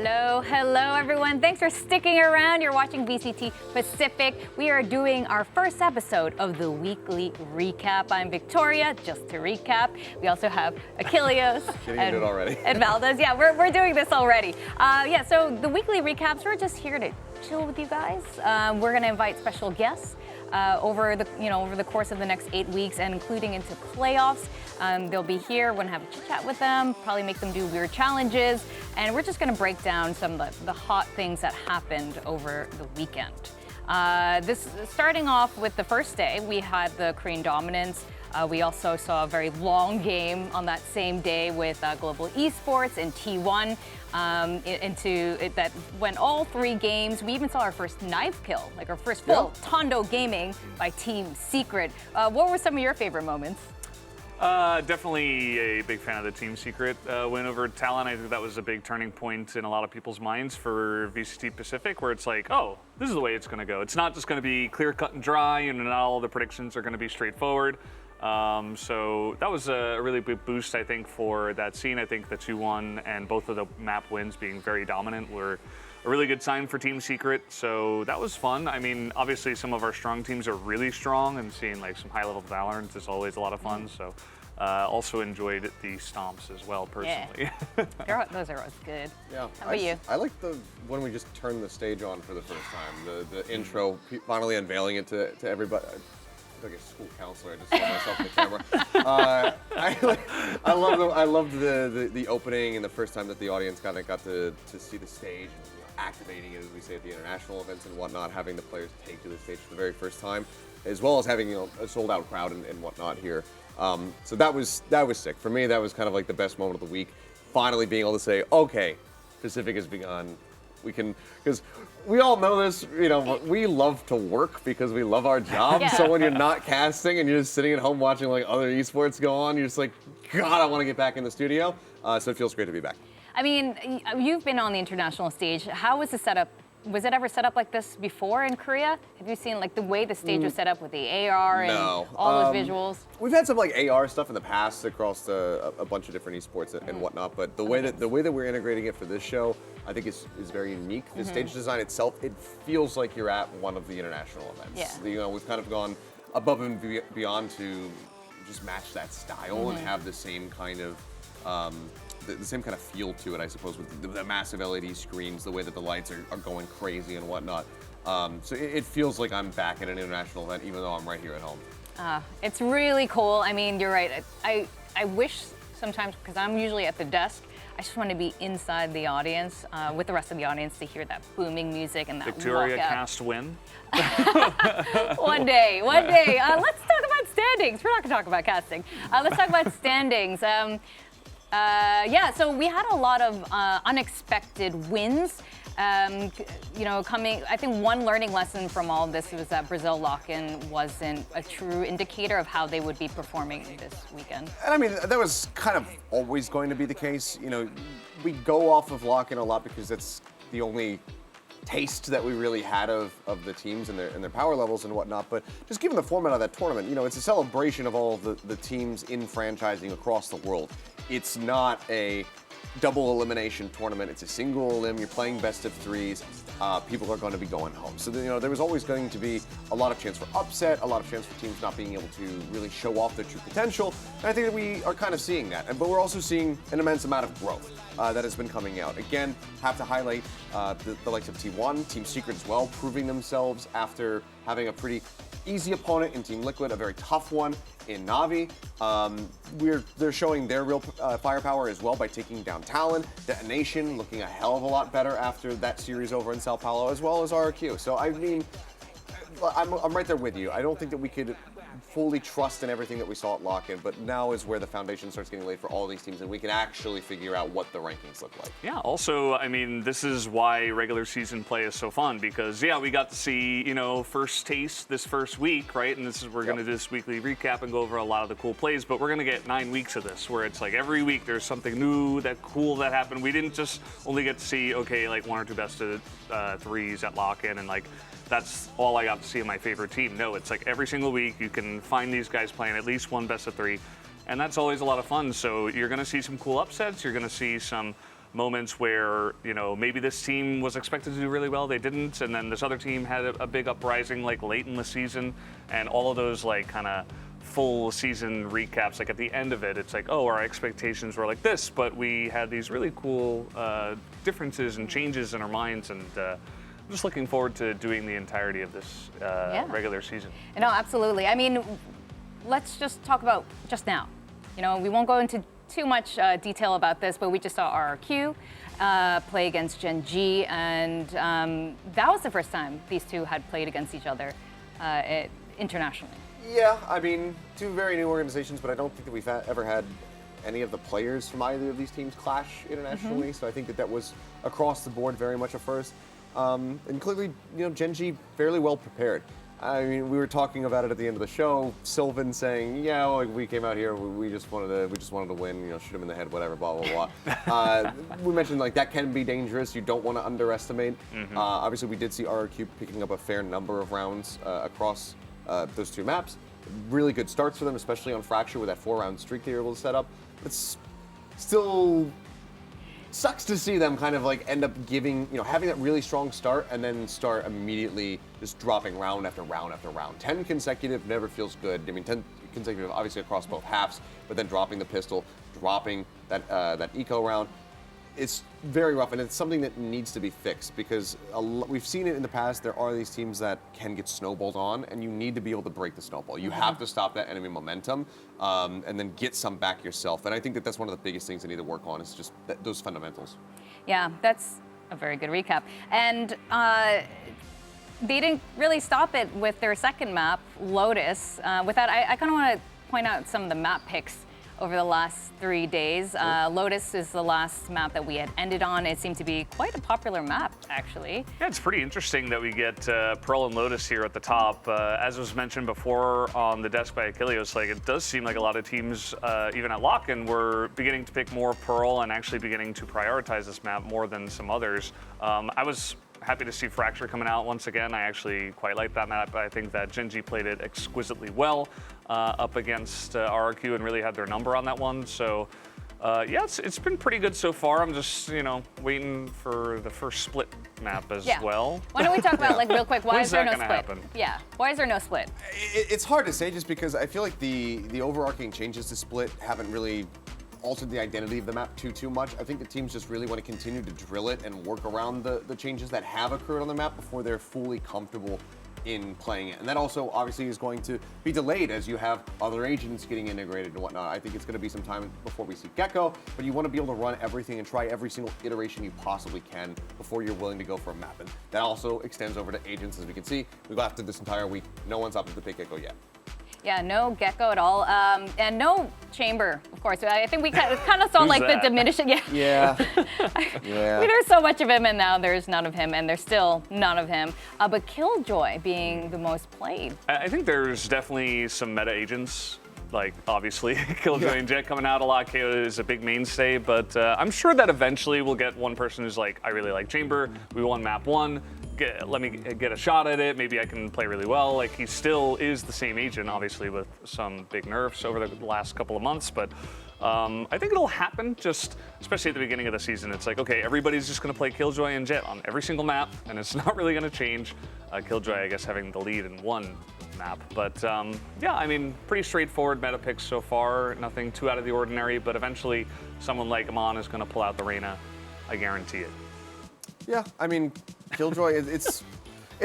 Hello everyone. Thanks for sticking around. You're watching VCT Pacific. We are doing our first episode of the weekly recap. I'm Victoria, just to recap. We also have Achilles and Valdez. Yeah, we're doing this already. So the weekly recaps, we're just here to chill with you guys. We're going to invite special guests over the course of the next 8 weeks and including into playoffs. They'll be here. We're going to have a chit chat with them, probably make them do weird challenges, and we're just going to break down some of the hot things that happened over the weekend. Starting off with the first day, we had the Korean dominance. We also saw a very long game on that same day with Global Esports in T1 that went all 3 games. We even saw our first knife kill, like our first full Tondo gaming by Team Secret. What were some of your favorite moments? Definitely a big fan of the Team Secret win over Talon. I think that was a big turning point in a lot of people's minds for VCT Pacific, where it's like, oh, this is the way it's going to go. It's not just going to be clear cut and dry, and not all the predictions are going to be straightforward. So that was a really big boost, I think, for that scene. I think the 2-1 and both of the map wins being very dominant were a really good sign for Team Secret. So that was fun. I mean, obviously some of our strong teams are really strong, and seeing like some high-level VALORANT is always a lot of fun. So also enjoyed the stomps as well, personally. Yeah. Those are always good. Yeah. How about you? I like when we just turned the stage on for the first time. The intro, finally unveiling it to everybody. Like a school counselor, I just saw myself in the camera. I loved the opening and the first time that the audience kind of got to see the stage and activating it, as we say at the international events and whatnot, having the players take to the stage for the very first time, as well as having a sold out crowd and whatnot here. So that was sick. For me, that was kind of like the best moment of the week. Finally being able to say, okay, Pacific has begun. We can, because we all know this, we love to work because we love our job. Yeah. So when you're not casting and you're just sitting at home watching like other esports go on, you're just like, God, I want to get back in the studio. So it feels great to be back. I mean, you've been on the international stage. How was the setup? Was it ever set up like this before in Korea? Have you seen like the way the stage was set up with the AR and all those visuals? We've had some like AR stuff in the past across a bunch of different esports and whatnot, but the way that we're integrating it for this show, I think is very unique. The stage design itself, it feels like you're at one of the international events. Yeah. We've kind of gone above and beyond to just match that style and have the same kind of the same kind of feel to it, I suppose, with the massive LED screens, the way that the lights are going crazy and whatnot. So it feels like I'm back at an international event, even though I'm right here at home. It's really cool. I mean, you're right. I wish sometimes, because I'm usually at the desk, I just want to be inside the audience with the rest of the audience to hear that booming music and that Victoria walkout. cast win. One day. Let's talk about standings. We're not going to talk about casting. Let's talk about standings. So we had a lot of unexpected wins. I think one learning lesson from all of this was that Brazil lock-in wasn't a true indicator of how they would be performing this weekend. And I mean, that was kind of always going to be the case. We go off of lock-in a lot because that's the only taste that we really had of the teams and their power levels and whatnot. But just given the format of that tournament, it's a celebration of all of the teams in franchising across the world. It's not a double elimination tournament. It's a single elim. You're playing best of 3s. People are going to be going home. So there was always going to be a lot of chance for upset, a lot of chance for teams not being able to really show off their true potential. And I think that we are kind of seeing that. But we're also seeing an immense amount of growth that has been coming out. Again, have to highlight the likes of T1, Team Secret as well, proving themselves after having a pretty easy opponent in Team Liquid, a very tough one in Na'Vi. They're showing their real firepower as well by taking down Talon. Detonation looking a hell of a lot better after that series over in Sao Paulo, as well as RRQ. So I mean, I'm right there with you. I don't think that we could fully trust in everything that we saw at lock-in, but now is where the foundation starts getting laid for all these teams, and we can actually figure out what the rankings look like. Yeah, also, I mean, this is why regular season play is so fun, because, we got to see, first taste this first week, right? And we're going to do this weekly recap and go over a lot of the cool plays, but we're going to get 9 weeks of this, where it's like every week there's something new, cool that happened. We didn't just only get to see, like 1 or 2 best of 3s at lock-in, and that's all I got to see of my favorite team. No, it's like every single week you can find these guys playing at least 1 best of 3, and that's always a lot of fun. So you're going to see some cool upsets. You're going to see some moments where, maybe this team was expected to do really well, they didn't, and then this other team had a big uprising like late in the season, and all of those like kind of full season recaps, like at the end of it, it's like, oh, our expectations were like this, but we had these really cool differences and changes in our minds, and I'm just looking forward to doing the entirety of this regular season. No, absolutely. I mean, let's just talk about just now. We won't go into too much detail about this, but we just saw RRQ play against Gen G, and that was the first time these two had played against each other internationally. Yeah, I mean, two very new organizations, but I don't think that we've ever had any of the players from either of these teams clash internationally. So I think that was across the board very much a first. And clearly, Gen G fairly well prepared. I mean, we were talking about it at the end of the show. Sylvan saying, "Yeah, well, we came out here. We just wanted to win. Shoot him in the head, whatever, blah blah blah." We mentioned like that can be dangerous. You don't want to underestimate. Obviously, we did see RRQ picking up a fair number of rounds across those two maps. Really good starts for them, especially on Fracture with that 4-round streak they were able to set up. It's still sucks to see them kind of like end up having that really strong start and then start immediately just dropping round after round after round. 10 consecutive never feels good. I mean, 10 consecutive obviously across both halves, but then dropping the pistol, dropping that eco round. It's very rough, and it's something that needs to be fixed because we've seen it in the past. There are these teams that can get snowballed on, and you need to be able to break the snowball. You have to stop that enemy momentum and then get some back yourself. And I think that that's one of the biggest things they need to work on is just those fundamentals. Yeah, that's a very good recap. And they didn't really stop it with their second map, Lotus. With that, I kind of want to point out some of the map picks over the last 3 days. Lotus is the last map that we had ended on. It seemed to be quite a popular map, actually. Yeah, it's pretty interesting that we get Pearl and Lotus here at the top. As was mentioned before on the desk by Achilleos, like it does seem like a lot of teams, even at Lock-in, were beginning to pick more Pearl and actually beginning to prioritize this map more than some others. I was happy to see Fracture coming out once again. I actually quite like that map. I think that Gen G played it exquisitely well up against RRQ and really had their number on that one. So yeah, it's been pretty good so far. I'm just, waiting for the first split map as well. Why don't we talk about, like, real quick, why is there no split? Happen? Yeah, why is there no split? It's hard to say just because I feel like the overarching changes to split haven't really altered the identity of the map too much. I think the teams just really want to continue to drill it and work around the changes that have occurred on the map before they're fully comfortable in playing it. And that also obviously is going to be delayed as you have other agents getting integrated and whatnot. I think it's going to be some time before we see Gecko, but you want to be able to run everything and try every single iteration you possibly can before you're willing to go for a map. And that also extends over to agents. As we can see, we got through this entire week. No one's opted to pick Gecko yet. Yeah, no Gecko at all, and no Chamber, of course. I think we kind of saw like the diminishing. Yeah. There's so much of him, and now there's none of him, and there's still none of him. But Killjoy being the most played. I think there's definitely some meta agents. Like, obviously, Killjoy and Jet coming out a lot. KO is a big mainstay, but I'm sure that eventually we'll get one person who's like, I really like Chamber. We won map 1. Let me get a shot at it. Maybe I can play really well. Like, he still is the same agent, obviously, with some big nerfs over the last couple of months. But I think it'll happen, just especially at the beginning of the season. It's like, okay, everybody's just going to play Killjoy and Jet on every single map, and it's not really going to change. Killjoy, I guess, having the lead in one map. But yeah, I mean, pretty straightforward meta picks so far. Nothing too out of the ordinary, but eventually someone like Amon is going to pull out the Reyna. I guarantee it. Yeah, I mean, Killjoy, it's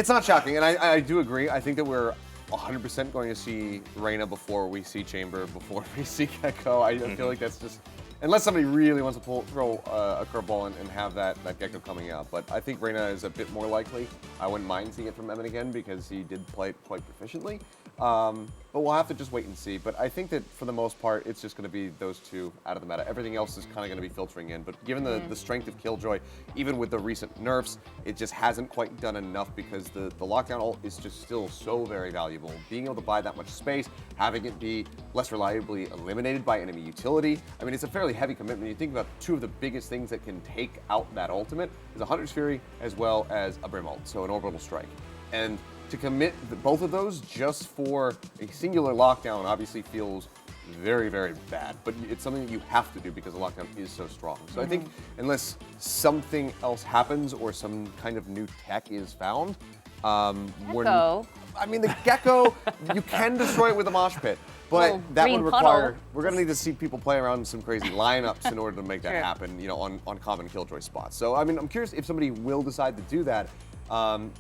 not shocking, and I do agree. I think that we're 100% going to see Reyna before we see Chamber, before we see Gecko. I feel like that's just, unless somebody really wants to throw a curveball and have that Gecko coming out. But I think Reyna is a bit more likely. I wouldn't mind seeing it from Evan again because he did play it quite proficiently. But we'll have to just wait and see. But I think that for the most part, it's just going to be those two out of the meta. Everything else is kind of going to be filtering in. But given the strength of Killjoy, even with the recent nerfs, it just hasn't quite done enough because the lockdown ult is just still so very valuable. Being able to buy that much space, having it be less reliably eliminated by enemy utility. I mean, it's a fairly heavy commitment. You think about two of the biggest things that can take out that ultimate is a Hunter's Fury as well as a Brim ult, so an orbital strike. And to commit both of those just for a singular lockdown obviously feels very, very bad. But it's something that you have to do because the lockdown is so strong. So I think unless something else happens or some kind of new tech is found, Gecko. I mean, the gecko, you can destroy it with a mosh pit. But Little that green would require, puddle. we're going to need to see people play around in some crazy lineups in order to make that Sure. happen, on common killjoy spots. So, I mean, I'm curious if somebody will decide to do that.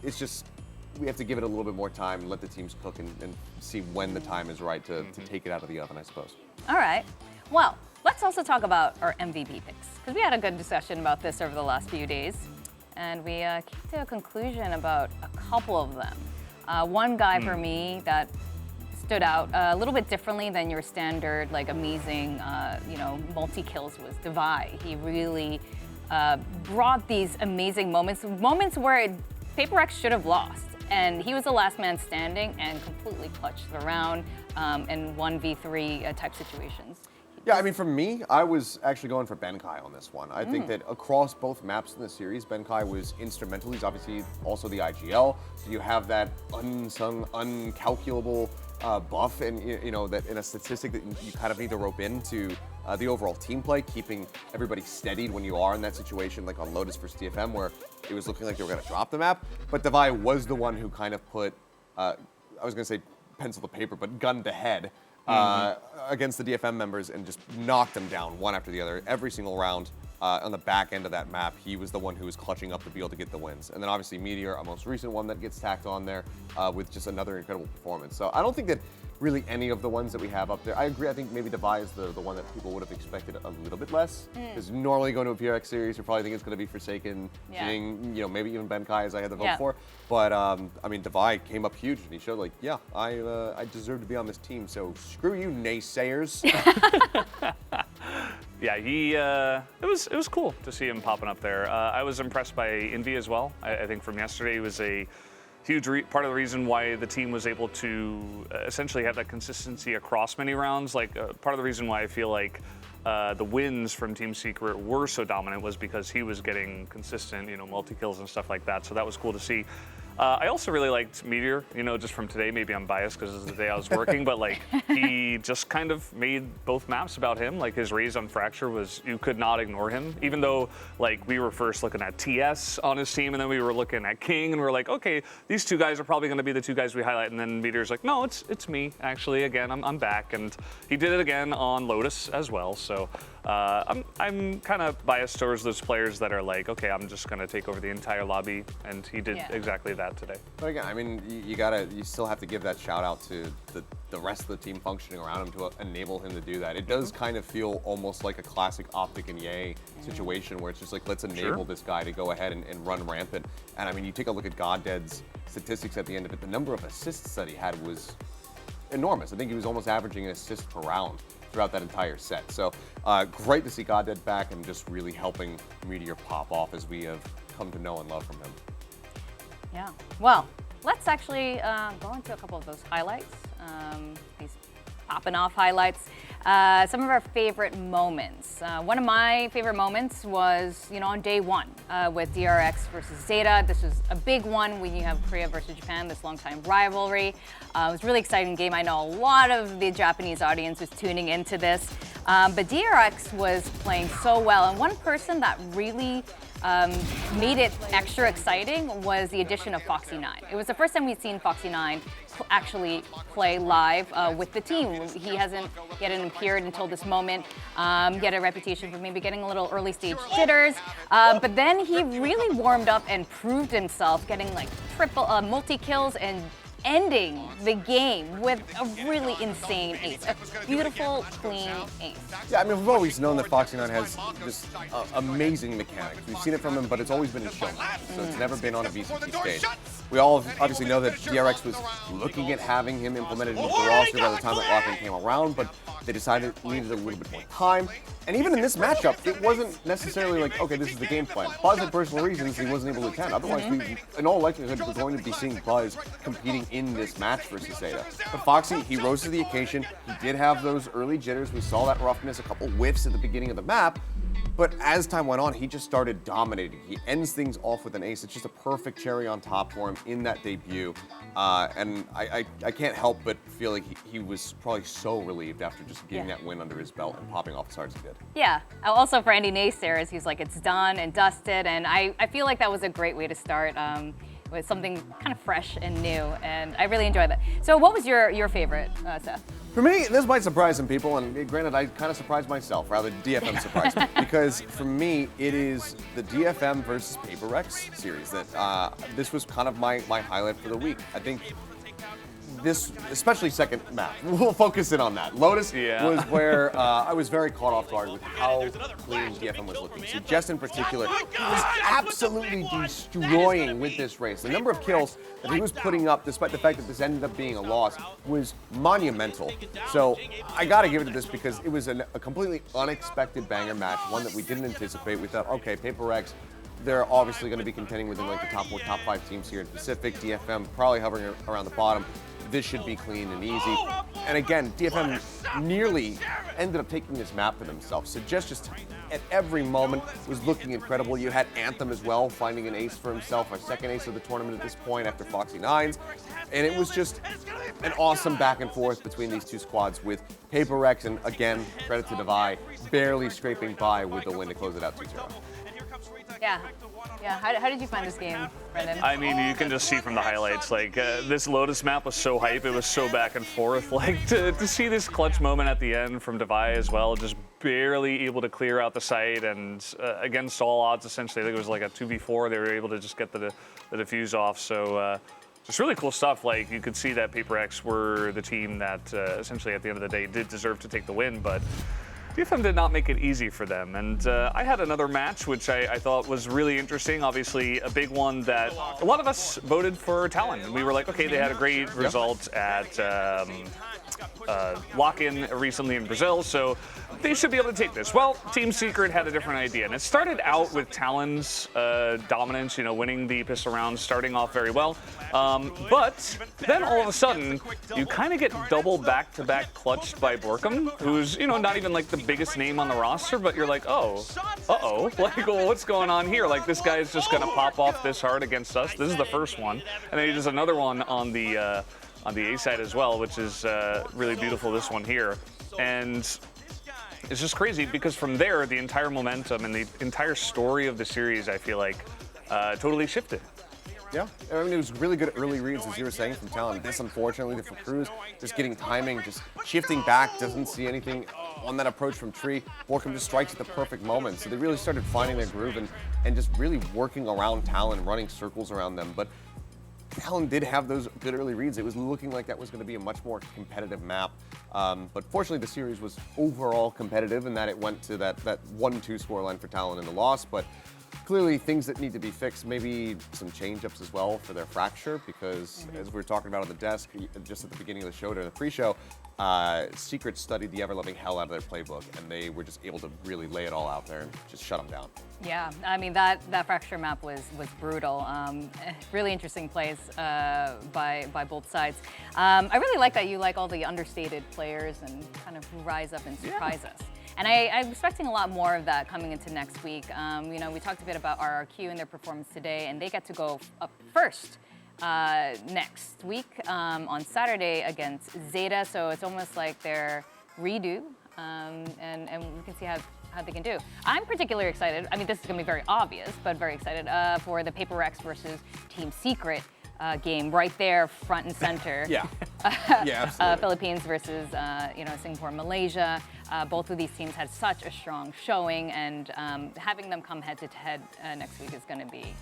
It's just, we have to give it a little bit more time, let the teams cook and see when the time is right to take it out of the oven, I suppose. All right. Well, let's also talk about our MVP picks, because we had a good discussion about this over the last few days, and we came to a conclusion about a couple of them. One guy for me that stood out a little bit differently than your standard, like amazing, multi-kills was Divai. He really brought these amazing moments where Paper X should have lost. And he was the last man standing and completely clutched the round in 1v3 type situations. Yeah, I mean, for me, I was actually going for Benkai on this one. I think that across both maps in the series, Benkai was instrumental. He's obviously also the IGL, so you have that unsung, uncalculable buff, and that in a statistic that you kind of need to rope into the overall team play, keeping everybody steadied when you are in that situation, like on Lotus versus TFM, where it was looking like they were going to drop the map. But Divai was the one who kind of put, I was going to say pencil to paper, but gun to head. Against the DFM members and just knocked them down one after the other every single round. On the back end of that map, he was the one who was clutching up to be able to get the wins. And then obviously Meteor, our most recent one that gets tacked on there with just another incredible performance. So I don't think that really any of the ones that we have up there, I agree, I think maybe Divai is the one that people would have expected a little bit less. Because normally going to a PRX series, you probably think it's going to be Forsaken, Jing, maybe even Benkai as I had to vote for. But I mean, Divai came up huge and he showed like, yeah, I deserve to be on this team. So screw you, naysayers. Yeah, it was cool to see him popping up there. I was impressed by Envy as well. I think from yesterday, he was a huge part of the reason why the team was able to essentially have that consistency across many rounds. Like part of the reason why I feel like the wins from Team Secret were so dominant was because he was getting consistent, multi-kills and stuff like that. So that was cool to see. I also really liked Meteor, just from today. Maybe I'm biased because it's the day I was working, but like he just kind of made both maps about him. Like his raise on Fracture you could not ignore him, even though like we were first looking at TS on his team and then we were looking at King and we are like, okay, these two guys are probably going to be the two guys we highlight. And then Meteor's like, no, it's me actually. Again, I'm back, and he did it again on Lotus as well. So I'm kind of biased towards those players that are like, okay, I'm just going to take over the entire lobby, and he did exactly that today. But again, I mean, you still have to give that shout out to the rest of the team functioning around him to enable him to do that. It does kind of feel almost like a classic Optic and Ye situation where it's just like, let's enable this guy to go ahead and run rampant. And I mean, you take a look at Goddead's statistics at the end of it, the number of assists that he had was enormous. I think he was almost averaging an assist per round throughout that entire set. So great to see Goddead back and just really helping Meteor pop off as we have come to know and love from him. Yeah. Well, let's actually go into a couple of those highlights, these popping off highlights. Some of our favorite moments. One of my favorite moments was, on day one with DRX versus Zeta. This was a big one when you have Korea versus Japan, this longtime rivalry. It was a really exciting game. I know a lot of the Japanese audience was tuning into this. But DRX was playing so well. And one person that really made it extra exciting was the addition of Foxy9. It was the first time we'd seen Foxy9 actually play live with the team. He hadn't appeared until this moment. He had a reputation for maybe getting a little early stage jitters, but then he really warmed up and proved himself, getting like multi kills and ending the game with a really insane ace, a beautiful, clean ace. Yeah, I mean, we've always known that Foxy9 has just amazing mechanics. We've seen it from him, but it's always been in show matches, so it's never been on a VCT stage. We all obviously know that DRX was looking at having him implemented into the roster by the time that Lock-in came around, but they decided it needed a little bit more time. And even in this matchup, it wasn't necessarily like, okay, this is the game plan. Buzz had personal reasons he wasn't able to attend. Otherwise, we, in all likelihood, we're going to be seeing Buzz competing in this match versus Zeta. But Foxy, he rose to the occasion. He did have those early jitters. We saw that roughness, a couple whiffs at the beginning of the map. But as time went on, he just started dominating. He ends things off with an ace. It's just a perfect cherry on top for him in that debut. And I can't help but feel like he was probably so relieved after just getting that win under his belt and popping off as hard as he did. Yeah. Also for any naysayers, he's like, it's done and dusted. And I feel like that was a great way to start with something kind of fresh and new. And I really enjoyed that. So what was your favorite, Seth? For me, this might surprise some people, and granted, I kind of surprised myself. Rather, DFM surprised me. Because for me, it is the DFM versus Paper Rex series that this was kind of my highlight for the week. I think this, especially second map, we'll focus in on that. Lotus was where I was very caught off guard with how clean DFM was looking. So Jess in particular was absolutely destroying with this race. The number of kills that he was putting up, despite the fact that this ended up being a loss, was monumental. So I gotta give it to this because it was a completely unexpected banger match, one that we didn't anticipate. We thought, okay, Paper Rex, they're obviously going to be contending within like the top 5 teams here in Pacific. DFM probably hovering around the bottom. This should be clean and easy. And again, DFM nearly ended up taking this map for themselves. So just at every moment was looking incredible. You had Anthem as well, finding an ace for himself, our second ace of the tournament at this point after Foxy Nines. And it was just an awesome back and forth between these two squads with Paper Rex and again, credit to Devi, barely scraping by with the win to close it out 2-0. Yeah. How did you find this game, Brendan? I mean, you can just see from the highlights, like, this Lotus map was so hype, it was so back and forth. Like, to see this clutch moment at the end from Devi as well, just barely able to clear out the site, and against all odds, essentially, I think it was like a 2v4, they were able to just get the defuse off, so just really cool stuff. Like, you could see that Paper X were the team that essentially at the end of the day did deserve to take the win, but DFM did not make it easy for them, and I had another match which I thought was really interesting. Obviously, a big one that a lot of us voted for Talon. We were like, okay, they had a great result at lock-in recently in Brazil, so they should be able to take this. Well, Team Secret had a different idea, and it started out with Talon's dominance, you know, winning the pistol round, starting off very well. But then all of a sudden, you kind of get double back-to-back clutched by Borkum, who's, you know, not even like the biggest name on the roster, but you're like, oh, like, well, what's going on here? Like, this guy is just gonna pop off this hard against us. This is the first one, and then he does another one on the A side as well, which is really beautiful, this one here. And it's just crazy because from there, the entire momentum and the entire story of the series, I feel like, totally shifted. Yeah, I mean, it was really good early reads, as you were saying, from Talon. This, unfortunately, for Cruz, just getting timing, just shifting back, doesn't see anything on that approach from Tree. Borkum just strikes at the perfect moment. So they really started finding their groove and just really working around Talon, running circles around them. But Talon did have those good early reads. It was looking like that was going to be a much more competitive map. But fortunately, the series was overall competitive in that it went to that 1-2 scoreline for Talon in the loss. But clearly, things that need to be fixed, maybe some change-ups as well for their fracture, because as we were talking about on the desk just at the beginning of the show during the pre-show, Secret studied the ever-loving hell out of their playbook, and they were just able to really lay it all out there and just shut them down. Yeah, I mean, that fracture map was brutal. Really interesting plays by both sides. I really like that you like all the understated players and kind of who rise up and surprise us. And I'm expecting a lot more of that coming into next week. You know, we talked a bit about RRQ and their performance today, and they get to go up first next week on Saturday against Zeta. So it's almost like their redo, and we can see how they can do. I'm particularly excited. I mean, this is going to be very obvious, but very excited for the Paper Rex versus Team Secret game right there, front and center. Yeah, absolutely. Philippines versus Singapore, Malaysia. Both of these teams had such a strong showing, and having them come head to head next week is going to be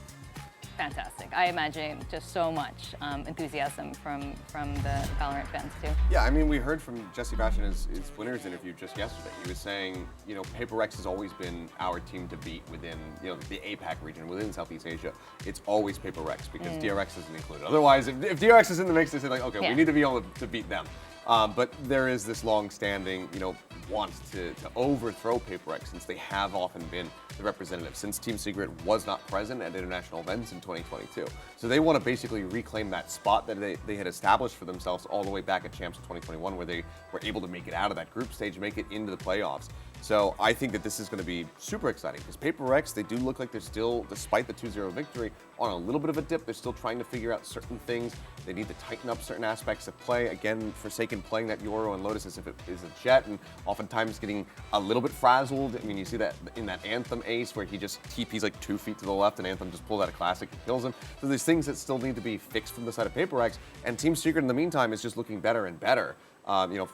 fantastic. I imagine just so much enthusiasm from the Valorant fans too. Yeah, I mean, we heard from Jesse Bash in his winner's interview just yesterday. He was saying, you know, Paper Rex has always been our team to beat within, you know, the APAC region, within Southeast Asia. It's always Paper Rex because DRX isn't included. Otherwise, if DRX is in the mix, they say like, okay, we need to be able to beat them. But there is this long-standing, you know, want to overthrow Paper Rex since they have often been the representative, since Team Secret was not present at international events in 2022. So they want to basically reclaim that spot that they had established for themselves all the way back at Champs in 2021, where they were able to make it out of that group stage, make it into the playoffs. So I think that this is going to be super exciting because Paper X, they do look like they're still, despite the 2-0 victory, on a little bit of a dip. They're still trying to figure out certain things. They need to tighten up certain aspects of play. Again, Forsaken playing that Euro and Lotus as if it is a jet and oftentimes getting a little bit frazzled. I mean, you see that in that Anthem ace where he just TP's like 2 feet to the left and Anthem just pulls out a classic and kills him. So there's things that still need to be fixed from the side of Paper X, and Team Secret in the meantime is just looking better and better.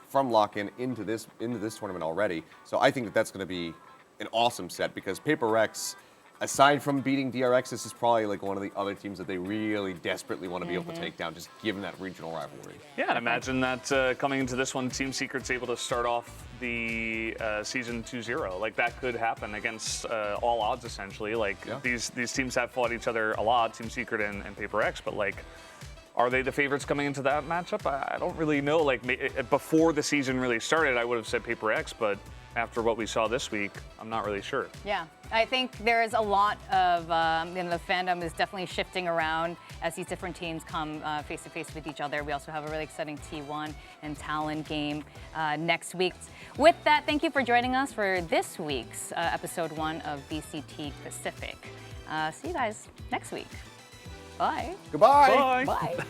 From lock-in into this tournament already. So I think that that's going to be an awesome set because Paper X, aside from beating DRX, this is probably like one of the other teams that they really desperately want to be able to take down, just given that regional rivalry. Yeah, and imagine that coming into this one, Team Secret's able to start off the season 2-0. Like that could happen against all odds, essentially. Like these teams have fought each other a lot, Team Secret and Paper X, but like, are they the favorites coming into that matchup? I don't really know. Like before the season really started, I would have said Paper X, but after what we saw this week, I'm not really sure. Yeah, I think there is a lot of, the fandom is definitely shifting around as these different teams come face to face with each other. We also have a really exciting T1 and Talon game next week. With that, thank you for joining us for this week's episode 1 of VCT Pacific. See you guys next week. Bye. Goodbye. Bye. Bye.